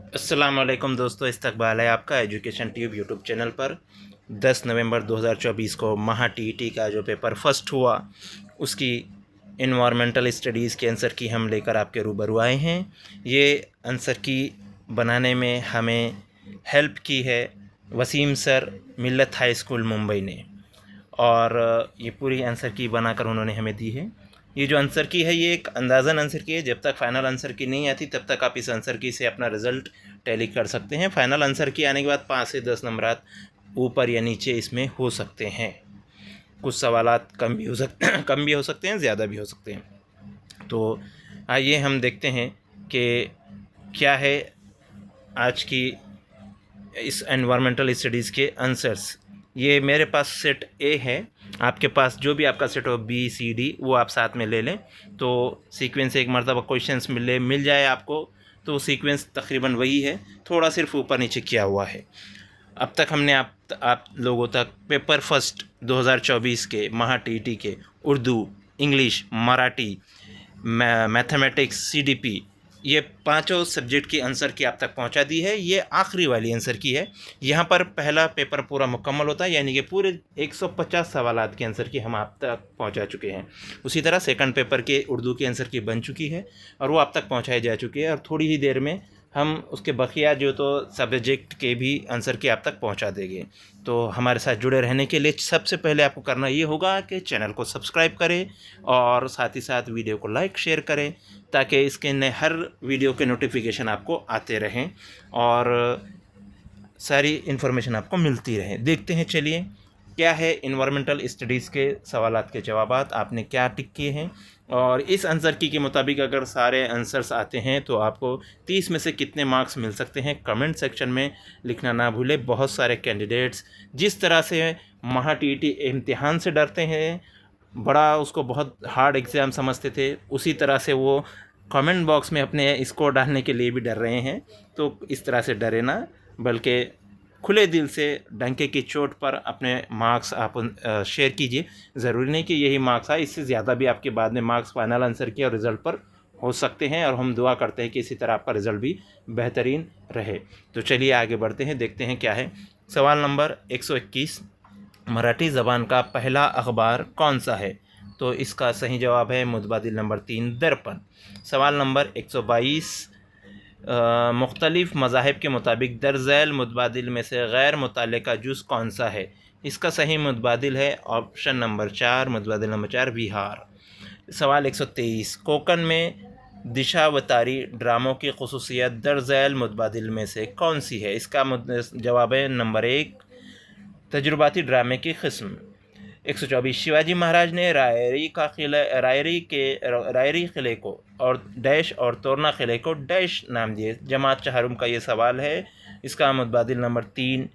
अस्सलामुअलैकुम दोस्तों, इस्तकबाल है आपका एजुकेशन ट्यूब यूट्यूब चैनल पर। 10 नवंबर 2024 को महा टीईटी का जो पेपर फर्स्ट हुआ उसकी इन्वायरमेंटल स्टडीज़ के आंसर की हम लेकर आपके रूबरू आए हैं। ये आंसर की बनाने में हमें हेल्प की है वसीम सर, मिल्लत हाई स्कूल मुंबई ने, और ये पूरी आंसर की बनाकर उन्होंने हमें दी है। ये जो आंसर की है ये एक अंदाज़न आंसर की है। जब तक फाइनल आंसर की नहीं आती तब तक आप इस आंसर की से अपना रिज़ल्ट टैली कर सकते हैं। फाइनल आंसर की आने के बाद 5 से 10 नंबरात ऊपर या नीचे इसमें हो सकते हैं। कुछ सवालात कम भी हो सकते हैं, ज़्यादा भी हो सकते हैं। तो आइए हम देखते हैं कि क्या है आज की इस एनवायरमेंटल स्टडीज़ के आंसर्स। ये मेरे पास सेट ए है, आपके पास जो भी आपका सेट हो बी सी डी वो आप साथ में ले लें, तो सीक्वेंस एक मरतबा क्वेश्चंस मिल जाए आपको, तो सीक्वेंस तकरीबन वही है, थोड़ा सिर्फ ऊपर नीचे किया हुआ है। अब तक हमने आप लोगों तक पेपर फर्स्ट 2024 के महा टीईटी के Urdu, English, Marathi, mathematics, CDP, ये पांचों सब्जेक्ट की आंसर की आप तक पहुंचा दी है। ये आखिरी वाली आंसर की है। यहाँ पर पहला पेपर पूरा मुकम्मल होता है, यानी कि पूरे 150 सवालात के आंसर की हम आप तक पहुंचा चुके हैं। उसी तरह सेकंड पेपर के उर्दू के आंसर की बन चुकी है और वो आप तक पहुंचाई जा चुकी है, और थोड़ी ही देर में हम उसके बकिया जो तो सब्जेक्ट के भी आंसर की आप तक पहुंचा देंगे। तो हमारे साथ जुड़े रहने के लिए सबसे पहले आपको करना ये होगा कि चैनल को सब्सक्राइब करें और साथ ही साथ वीडियो को लाइक शेयर करें, ताकि इसके नए हर वीडियो के नोटिफिकेशन आपको आते रहें और सारी इन्फॉर्मेशन आपको मिलती रहे। देखते हैं चलिए क्या है इन्वायरमेंटल स्टडीज़ के सवालात के जवाबात आपने क्या टिक किए हैं, और इस आंसर की के मुताबिक अगर सारे आंसर्स आते हैं तो आपको 30 में से कितने मार्क्स मिल सकते हैं, कमेंट सेक्शन में लिखना ना भूलें। बहुत सारे कैंडिडेट्स जिस तरह से महा टीईटी इम्तिहान से डरते हैं, बड़ा उसको बहुत हार्ड एग्ज़ाम समझते थे, उसी तरह से वो कमेंट बॉक्स में अपने स्कोर डालने के लिए भी डर रहे हैं। तो इस तरह से डरे ना, बल्कि खुले दिल से डंके की चोट पर अपने मार्क्स आप शेयर कीजिए। ज़रूरी नहीं कि यही मार्क्स आए, इससे ज़्यादा भी आपके बाद में मार्क्स फाइनल आंसर के और रिज़ल्ट पर हो सकते हैं, और हम दुआ करते हैं कि इसी तरह आपका रिज़ल्ट भी बेहतरीन रहे। तो चलिए आगे बढ़ते हैं, देखते हैं क्या है। सवाल नंबर 121, मराठी ज़बान का पहला अखबार कौन सा है? तो इसका सही जवाब है मुतबादिल नंबर 3, दर्पण। सवाल नंबर 122, मुख्तलिफ़ मज़ाहिब के मुताबिक दरज़ैल मुतबादिल में से गैर मुतल्लिक़ा जुज़ कौन सा है? इसका सही मुतबादिल है ऑप्शन नंबर 4, मुतबादिल नंबर 4 बिहार। सवाल 123, कोकन में दिशावतारी ड्रामों की ख़ुसूसियत दरज़ैल मुतबादिल में से कौन सी है? इसका जवाब है नंबर 1, तजुर्बाती ड्रामे की किस्म। 124, शिवाजी महाराज ने रायरी किले को और डैश और तोरना किले को डैश नाम दिए। जमात चहारुम का ये सवाल है, इसका मुतबादिल नंबर 3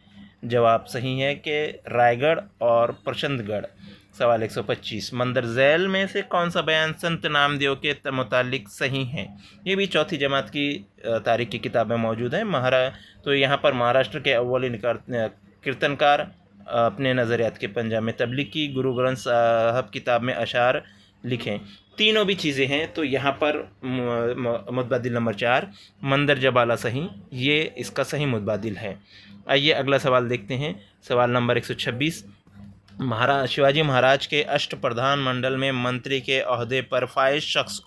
जवाब सही है कि रायगढ़ और प्रचंडगढ़। सवाल 125, मंदरज़ैल में से कौन सा बयान संत नामदेव के मुतालिक सही है? ये भी चौथी जमात की तारीख की किताब में मौजूद है। तो यहाँ पर महाराष्ट्र के अव्वल कीर्तनकार अपने नज़रियात के पंजाब में तबलीग की, गुरु ग्रंथ साहब किताब में अशार लिखें। तीनों भी चीज़ें हैं, तो यहाँ पर मुतबादिल नंबर 4 मंदर जबाला सही, ये इसका सही मुतबादिल है। आइए अगला सवाल देखते हैं। सवाल नंबर 126, शिवाजी महाराज के अष्टप्रधान मंडल में मंत्री के ओहदे पर फाइज शख्स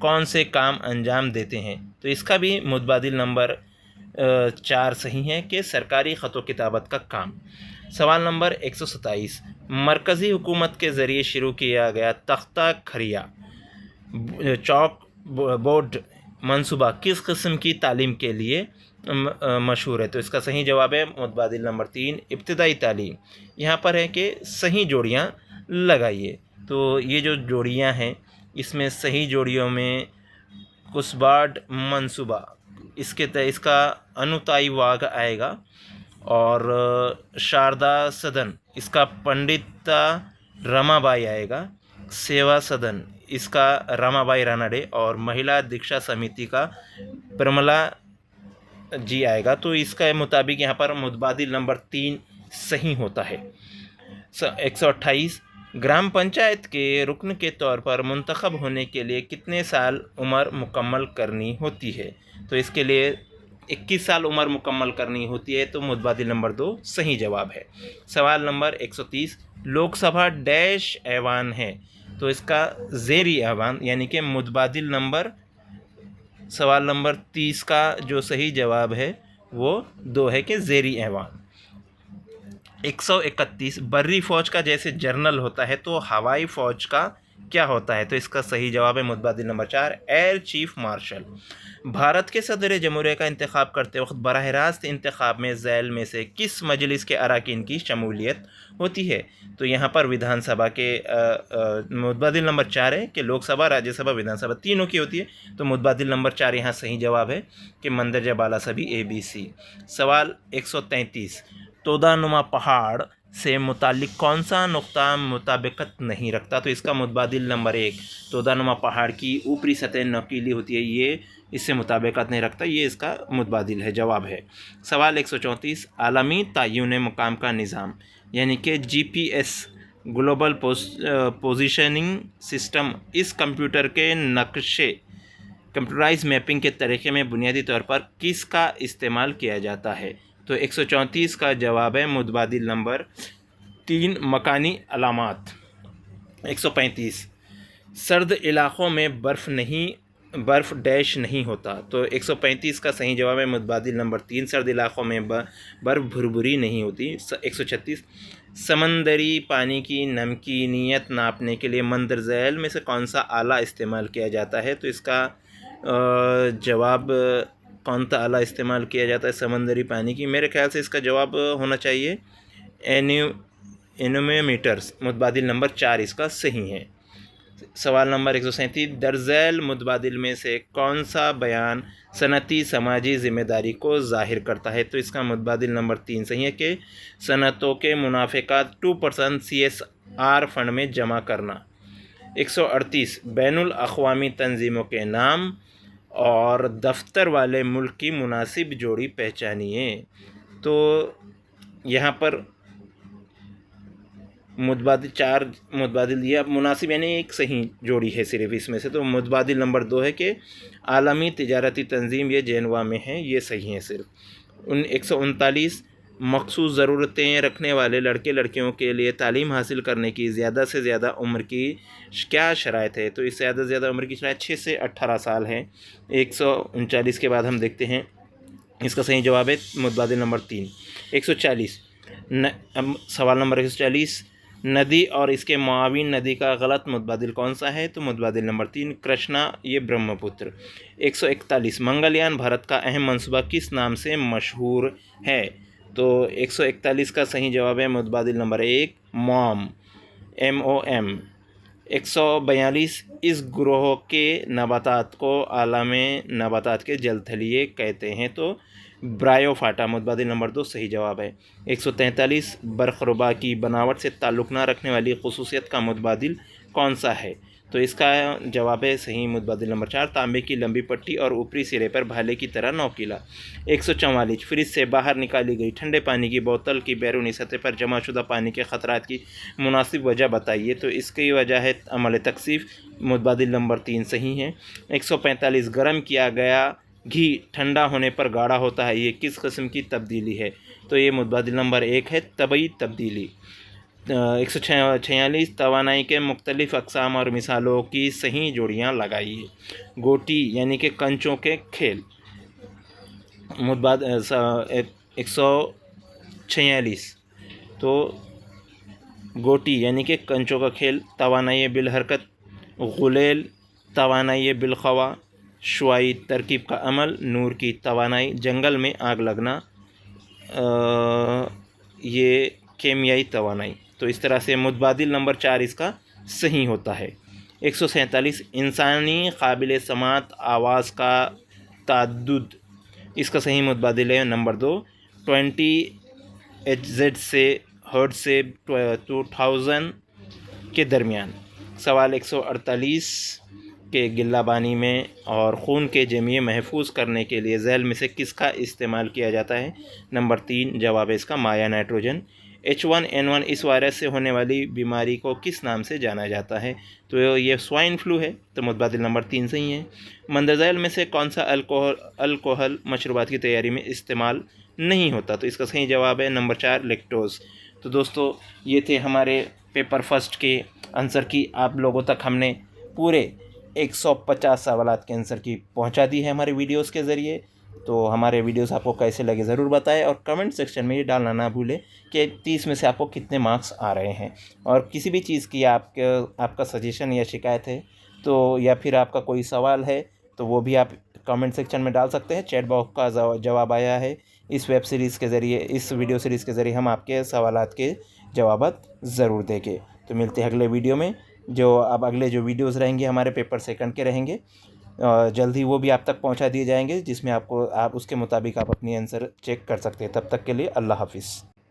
कौन से काम अंजाम देते हैं? तो इसका भी मुतबादिल नंबर 4 सही है कि सरकारी ख़त किताबत का काम। सवाल नंबर 127, मरकज़ी हुकूमत के ज़रिए शुरू किया गया तख्ता खरिया चौक बोर्ड मंसूबा किस किस्म की तालीम के लिए मशहूर है? तो इसका सही जवाब है मुतबादिल नंबर 3, इब्तिदाई तालीम। यहाँ पर है कि सही जोड़ियाँ लगाइए। तो ये जो जोड़ियाँ हैं इसमें सही जोड़ियों में कुसबाड मंसूबा, इसका अनुताई वाग आएगा, और शारदा सदन इसका पंडिता रमाबाई आएगा, सेवा सदन इसका रमाबाई रानडे, और महिला दीक्षा समिति का प्रमला जी आएगा। तो इसका मुताबिक यहाँ पर मुतबादिल नंबर 3 सही होता है। 128, ग्राम पंचायत के रुकन के तौर पर मुंतखब होने के लिए कितने साल उम्र मुकम्मल करनी होती है? तो इसके लिए 21 साल उम्र मुकम्मल करनी होती है तो मुतबादिल नंबर 2 सही जवाब है। सवाल नंबर 130, लोकसभा डैश ऐवान है, तो इसका ज़ेरी ऐवान यानी कि मुतबादिल नंबर, सवाल नंबर 30 का जो सही जवाब है वो 2 है कि ज़ेरी ऐवान। 131, बर्री फ़ौज का जैसे जर्नल होता है तो हवाई फ़ौज का क्या होता है, तो इसका सही जवाब है मुतबादिल नंबर 4 एयर चीफ मार्शल। भारत के सदर जमहूरिया का इंतखाब करते वक्त बराह रास्त इंतखाब में ज़ैल में से किस मजलिस के अरकान की शमूलियत होती है, तो यहाँ पर विधानसभा के मुतबादिल नंबर 4 है कि लोकसभा, राज्यसभा, विधानसभा तीनों की होती है, तो मुतबादिल नंबर 4 यहाँ सही जवाब है कि मंदरजा बाला सभी ABC। सवाल 133, तोदानुमा पहाड़ से मुतालिक कौन सा नुक्ता मुताबिकत नहीं रखता, तो इसका मुतबादिल नंबर 1 तोदानुमा पहाड़ की ऊपरी सतह नकीली होती है, ये इससे मुताबिकत नहीं रखता, ये इसका मुतबादिल है, जवाब है। सवाल 134, आलमी तय्युन मुकाम का निज़ाम यानी कि GPS ग्लोबल पोजीशनिंग सिस्टम इस कंप्यूटर के नक्शे कंप्यूटराइज मैपिंग के तरीके में बुनियादी तौर पर किसका इस्तेमाल किया जाता है, तो 134 का जवाब है मुतबादिल नंबर 3 मकानी अलामात। 135, सर्द इलाक़ों में बर्फ़ डैश नहीं होता, तो 135 का सही जवाब है मुतबादिल नंबर 3 सर्द इलाक़ों में बर्फ़ भुरभुरी नहीं होती। 136, समंदरी पानी की नमकीनियत नापने के लिए मंदर ज़ैल में से कौन सा आला इस्तेमाल किया जाता है, तो इसका जवाब कौन सा आला इस्तेमाल किया जाता है समंदरी पानी की, मेरे ख्याल से इसका जवाब होना चाहिए एनोमीटर्स, मुतबादिल नंबर 4 इसका सही है। सवाल नंबर 137, दरज़ैल मुतबादिल में से कौन सा बयान सनती समाजी ज़िम्मेदारी को ज़ाहिर करता है, तो इसका मुतबादिल नंबर 3 सही है कि सनतों के मुनाफे का 2% CSR फंड में जमा करना। 138, बैनुल अक़वामी तंजीमों के नाम और दफ्तर वाले मुल्क की मुनासिब जोड़ी पहचानिए, तो यहाँ पर मुतबादिल दिया, मुनासिब यानी एक सही जोड़ी है सिर्फ इसमें से, तो मुतबादिल नंबर 2 है कि आलमी तिजारती तंजीम ये जेनवा में है, ये सही है सिर्फ। 139, मखसूस ज़रूरतें रखने वाले लड़के लड़कियों के लिए तालीम हासिल करने की ज़्यादा से ज़्यादा उम्र की क्या शराइत है, तो इससे ज़्यादा से ज़्यादा उम्र की शराइत 6 से 18 साल है। 139 के बाद हम देखते हैं इसका सही जवाब है मुतबादिल नंबर 3। 140, सवाल नंबर 140, नदी और इसके मुआविन नदी का गलत मुतबादिल कौन सा है, तो मुतबादिल नंबर 3 कृष्णा, ये ब्रह्मपुत्र। 141, मंगलयान भारत का अहम मनसूबा किस नाम से मशहूर है, तो 141 का सही जवाब है मुतबादिल नंबर 1 MOM। 142, इस ग्रोह के नबातात को आलमे नबातात के जलथलिए कहते हैं, तो ब्रायोफाटा, मुतबादिल नंबर 2 सही जवाब है। 143, बरखरुबा की बनावट से ताल्लुक़ न रखने वाली खसूसियत का मुतबादिल कौन सा है, तो इसका जवाब है सही मुतबादिल नंबर 4 तांबे की लंबी पट्टी और ऊपरी सिरे पर भाले की तरह नोकीला। 144, फ्रिज से बाहर निकाली गई ठंडे पानी की बोतल की बैरूनी सतह पर जमाशुदा पानी के ख़तरात की मुनासिब वजह बताइए, तो इसकी वजह है अमल तकसीफ़, मुतबादिल नंबर 3 सही है। 145, गर्म किया गया घी ठंडा होने पर गाढ़ा होता है, ये किस किस्म की तब्दीली है, तो ये मुतबादिल नंबर 1 है तबई तब्दीली। 146, तवानाई के मुख्तलिफ़ अक़साम और मिसालों की सही जोड़ियाँ लगाइए। गोटी यानी कि कंचों के खेल, 146, तो गोटी यानी कि कंचों का खेल, तवानाई बिल हरकत, गुलेल तवानाई बिल ख़वा, शुआई तरकीब का अमल, नूर की तवानाई, जंगल में आग लगना, ये केमियाई तवानाई, तो इस तरह से मुतबादिल नंबर 4 इसका सही होता है। 147, इंसानी काबिल समात आवाज़ का ताद्दुद, इसका सही मुतबादिल है नंबर 2 20 Hz से हर्ट्ज़ से 2000 के दरमियान। सवाल 148 के गिल्लाबानी में और खून के जमिए महफूज करने के लिए ज़ैल में से किसका इस्तेमाल किया जाता है, नंबर 3 जवाब है इसका माया नाइट्रोजन। H1N1 इस वायरस से होने वाली बीमारी को किस नाम से जाना जाता है? तो ये स्वाइन फ्लू है। तो मुतबादिल नंबर 3 सही है। मंदरजा झैल में से कौन सा अल्कोहल मशरूबात की तैयारी में इस्तेमाल नहीं होता? तो इसका सही जवाब है नंबर 4 लैक्टोज़। तो दोस्तों ये थे हमारे पेपर फर्स्ट के आंसर की आप लोगों तक हमने पूरे 150 सवालात के आंसर की पहुंचा दी है हमारे वीडियोस के ज़रिए। तो हमारे वीडियोस आपको कैसे लगे ज़रूर बताएं और कमेंट सेक्शन में ये डालना ना भूलें कि 30 में से आपको कितने मार्क्स आ रहे हैं। और किसी भी चीज़ की आपका सजेशन या शिकायत है तो या फिर आपका कोई सवाल है तो वो भी आप कमेंट सेक्शन में डाल सकते हैं। चैट बॉक्स का जवाब आया है इस वेब सीरीज़ के ज़रिए, इस वीडियो सीरीज़ के ज़रिए हम आपके सवालात के जवाब ज़रूर देंगे। तो मिलते हैं अगले वीडियो में। अब अगले जो वीडियोज़ रहेंगे हमारे पेपर सेकंड के रहेंगे, जल्द ही वो भी आप तक पहुंचा दिए जाएंगे, जिसमें आप उसके मुताबिक आप अपनी आंसर चेक कर सकते हैं। तब तक के लिए अल्लाह हाफिज़।